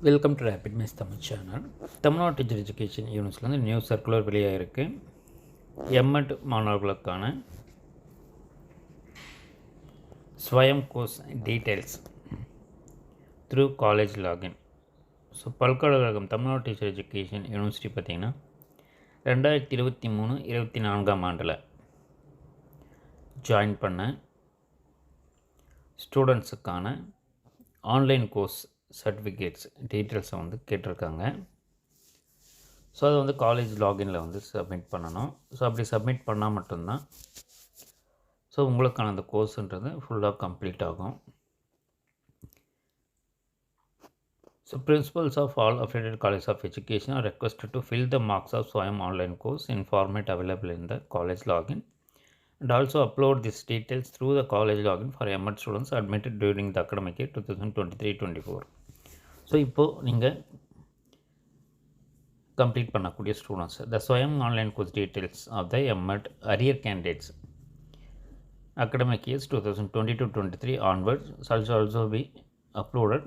Welcome to rapid miss Tamil channel. Tamil Nadu teacher education யூனிவர்சிட்டிலேருந்து new circular வெளியாக இருக்குது. எம்எட் மாணவர்களுக்கான Swayam course details through college login. So பல்கலைக்கழகம் Tamil Nadu teacher education university பார்த்திங்கன்னா 2023-24 ஆண்டில் ஜாயின் பண்ண ஸ்டூடெண்ட்ஸுக்கான ஆன்லைன் கோர்ஸ் சர்டிஃபிகேட்ஸ் டீட்டெயில்ஸை கேட்டிருக்காங்க. ஸோ அதை காலேஜ் லாகினில் சப்மிட் பண்ணணும். ஸோ அப்படி சப்மிட் பண்ணால் மட்டும்தான் ஸோ உங்களுக்கான அந்த கோர்ஸுன்றது ஃபுல்லாக கம்ப்ளீட் ஆகும். So principals of all affiliated colleges of education are requested to fill the marks of SWAYAM online course in format available in the college login and also upload these details through the college login for MAT students admitted during the academic year 2023-24. So இப்போது நீங்கள் complete பண்ணக்கூடிய students the Swayam online course details of the MEd arrear candidates academic years 2022-23 onwards shall also be uploaded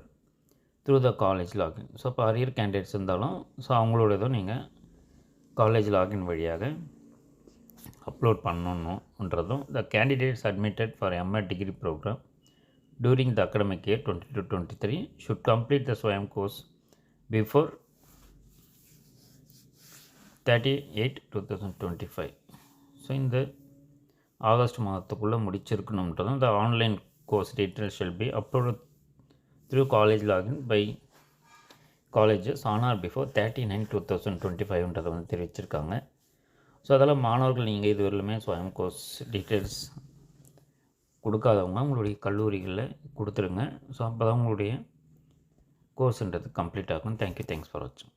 through the college login. So இப்போ arrear candidates இருந்தாலும் so அவங்களோடதும் நீங்கள் college login வழியாக upload பண்ணணுன்றதும் the candidates admitted for M Ed degree programme during the academic year 22-23 should complete the SWAYAM course before 30/8/2025. So இந்த August மாதத்துக்குள்ளே முடிச்சிருக்கணுன்றதும் the online course details shall be uploaded through college login by colleges on or before 30/9/2025ன்றதை தெரிவிச்சிருக்காங்க. So அதெல்லாம் மாணவர்கள் நீங்கள் இதுவரையிலுமே SWAYAM course details கொடுக்காதவங்க உங்களுடைய கல்லூரிகளில் கொடுத்துருங்க. So அப்போ தான் உங்களுடைய கோர்ஸுன்றது கம்ப்ளீட் ஆகும். தேங்க்யூ. தேங்க்ஸ் ஃபார் வாட்சிங்.